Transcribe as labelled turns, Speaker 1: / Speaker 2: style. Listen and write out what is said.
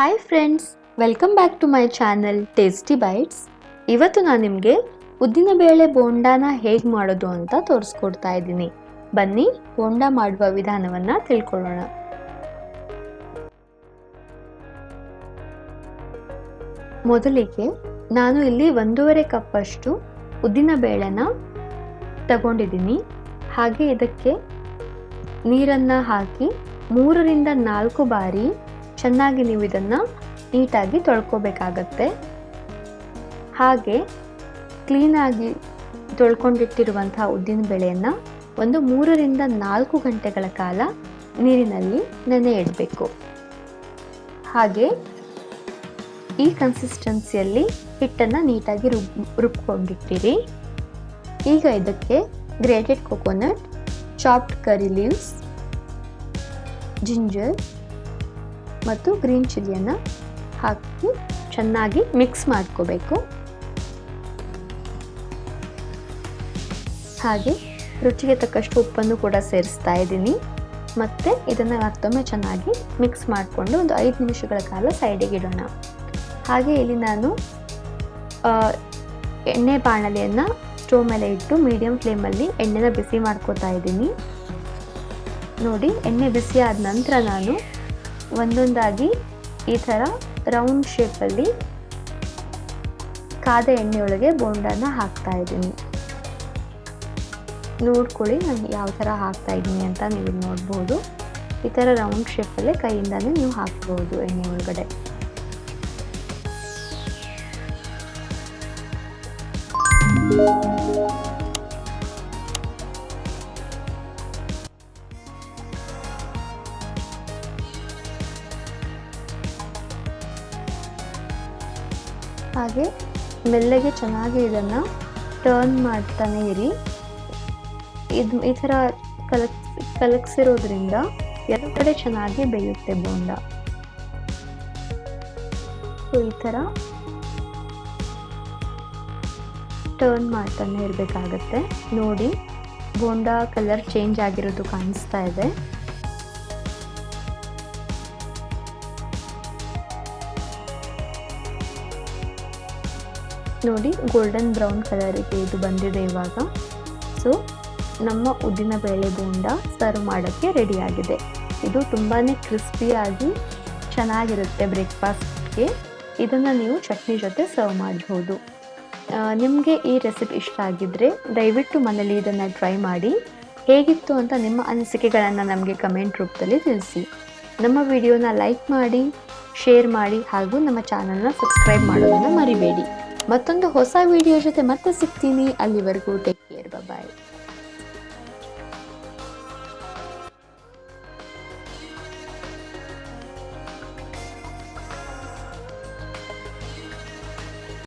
Speaker 1: Hi friends, welcome back to my channel tasty bites. ಇವತ್ತು ನಾನು ನಿಮಗೆ ಉದ್ದಿನ ಬೇಳೆ ಬೋಂಡಾನ ಹೇಗೆ ಮಾಡೋದು ಅಂತ ತೋರಿಸ್ಕೊಡ್ತಾ ಇದ್ದೀನಿ. ಬನ್ನಿ ಬೋಂಡಾ ಮಾಡುವ ವಿಧಾನವನ್ನು ತಿಳ್ಕೊಳ್ಳೋಣ. ಮೊದಲಿಗೆ ನಾನು ಇಲ್ಲಿ 1.5 ಕಪ್ ಅಷ್ಟು ಉದ್ದಿನ ಬೇಳೆನ ತಗೊಂಡಿದ್ದೀನಿ. ಹಾಗೆ ಇದಕ್ಕೆ ನೀರನ್ನು ಹಾಕಿ 3 ರಿಂದ 4 ಬಾರಿ ಚೆನ್ನಾಗಿ ನೀವು ಇದನ್ನು ನೀಟಾಗಿ ತೊಳ್ಕೊಬೇಕಾಗತ್ತೆ. ಹಾಗೆ ಕ್ಲೀನಾಗಿ ತೊಳ್ಕೊಂಡಿಟ್ಟಿರುವಂತಹ ಉದ್ದಿನ ಬೇಳೆಯನ್ನು ಒಂದು 3 ರಿಂದ 4 ಗಂಟೆಗಳ ಕಾಲ ನೀರಿನಲ್ಲಿ ನೆನೆ ಇಡಬೇಕು. ಹಾಗೆ ಈ ಕನ್ಸಿಸ್ಟೆನ್ಸಿಯಲ್ಲಿ ಹಿಟ್ಟನ್ನು ನೀಟಾಗಿ ರುಬ್ಕೊಂಡಿಟ್ಟಿರಿ. ಈಗ ಇದಕ್ಕೆ ಗ್ರೇಟೆಡ್ ಕೊಕೊನಟ್, ಚಾಪ್ಡ್ ಕರಿ ಲೀವ್ಸ್, ಜಿಂಜರ್ ಮತ್ತು ಗ್ರೀನ್ ಚಿಲ್ಲಿಯನ್ನು ಹಾಕಿ ಚೆನ್ನಾಗಿ ಮಿಕ್ಸ್ ಮಾಡ್ಕೋಬೇಕು. ಹಾಗೆ ರುಚಿಗೆ ತಕ್ಕಷ್ಟು ಉಪ್ಪನ್ನು ಕೂಡ ಸೇರಿಸ್ತಾ ಇದ್ದೀನಿ. ಮತ್ತು ಇದನ್ನು ಮತ್ತೊಮ್ಮೆ ಚೆನ್ನಾಗಿ ಮಿಕ್ಸ್ ಮಾಡಿಕೊಂಡು ಒಂದು 5 ನಿಮಿಷಗಳ ಕಾಲ ಸೈಡಿಗೆ ಇಡೋಣ. ಹಾಗೆ ಇಲ್ಲಿ ನಾನು ಎಣ್ಣೆ ಬಾಣಲೆಯನ್ನು ಸ್ಟೋವ್ ಮೇಲೆ ಇಟ್ಟು ಮೀಡಿಯಂ ಫ್ಲೇಮಲ್ಲಿ ಎಣ್ಣೆನ ಬಿಸಿ ಮಾಡ್ಕೋತಾ ಇದ್ದೀನಿ. ನೋಡಿ, ಎಣ್ಣೆ ಬಿಸಿ ಆದ ನಂತರ ನಾನು ಒಂದೊಂದಾಗಿ ಈ ಥರ ರೌಂಡ್ ಶೇಪಲ್ಲಿ ಕಾದ ಎಣ್ಣೆಯೊಳಗೆ ಬೋಂಡಾನ ಹಾಕ್ತಾ ಇದ್ದೀನಿ. ನೋಡ್ಕೊಳ್ಳಿ ನಾನು ಯಾವ ಥರ ಹಾಕ್ತಾ ಇದ್ದೀನಿ ಅಂತ ನೀವು ನೋಡ್ಬೋದು. ಈ ಥರ ರೌಂಡ್ ಶೇಪಲ್ಲೇ ಕೈಯಿಂದಾನೇ ನೀವು ಹಾಕ್ಬೋದು ಎಣ್ಣೆ ಒಳಗಡೆ. ಹಾಗೆ ಮೆಲ್ಲಗೆ ಚೆನ್ನಾಗಿ ಇದನ್ನು ಟರ್ನ್ ಮಾಡ್ತಾನೆ ಇರಿ. ಈ ಥರ ಕಲಕ್ಸಿರೋದ್ರಿಂದ ಎರಡು ಕಡೆ ಚೆನ್ನಾಗಿ ಬೇಯುತ್ತೆ ಬೋಂಡ. ಸೊ ಈ ಥರ ಟರ್ನ್ ಮಾಡ್ತಾನೆ ಇರಬೇಕಾಗತ್ತೆ. ನೋಡಿ, ಬೋಂಡ ಕಲರ್ ಚೇಂಜ್ ಆಗಿರೋದು ಕಾಣಿಸ್ತಾ ಇದೆ. ನೋಡಿ, ಗೋಲ್ಡನ್ ಬ್ರೌನ್ ಕಲರಿಗೆ ಇದು ಬಂದಿದೆ ಇವಾಗ. ಸೊ ನಮ್ಮ ಉದ್ದಿನ ಬೇಳೆ ಬೋಂಡ ಸರ್ವ್ ಮಾಡೋಕ್ಕೆ ರೆಡಿಯಾಗಿದೆ. ಇದು ತುಂಬಾ ಕ್ರಿಸ್ಪಿಯಾಗಿ ಚೆನ್ನಾಗಿರುತ್ತೆ ಬ್ರೇಕ್ಫಾಸ್ಟ್ಗೆ. ಇದನ್ನು ನೀವು ಚಟ್ನಿ ಜೊತೆ ಸರ್ವ್ ಮಾಡ್ಬೋದು. ನಿಮಗೆ ಈ ರೆಸಿಪಿ ಇಷ್ಟ ಆಗಿದ್ದರೆ ದಯವಿಟ್ಟು ಮನೇಲಿ ಇದನ್ನು ಟ್ರೈ ಮಾಡಿ. ಹೇಗಿತ್ತು ಅಂತ ನಿಮ್ಮ ಅನಿಸಿಕೆಗಳನ್ನು ನಮಗೆ ಕಮೆಂಟ್ ರೂಪದಲ್ಲಿ ತಿಳಿಸಿ. ನಮ್ಮ ವಿಡಿಯೋನ ಲೈಕ್ ಮಾಡಿ, ಶೇರ್ ಮಾಡಿ ಹಾಗೂ ನಮ್ಮ ಚಾನಲ್ನ ಸಬ್ಸ್ಕ್ರೈಬ್ ಮಾಡೋದನ್ನು ಮರಿಬೇಡಿ. ಮತ್ತೊಂದು ಹೊಸ ವಿಡಿಯೋ ಜೊತೆ ಮತ್ತೆ ಸಿಗ್ತೀನಿ. ಅಲ್ಲಿವರೆಗೂ ಟೇಕ್ ಕೇರ್, ಬಾಯ್.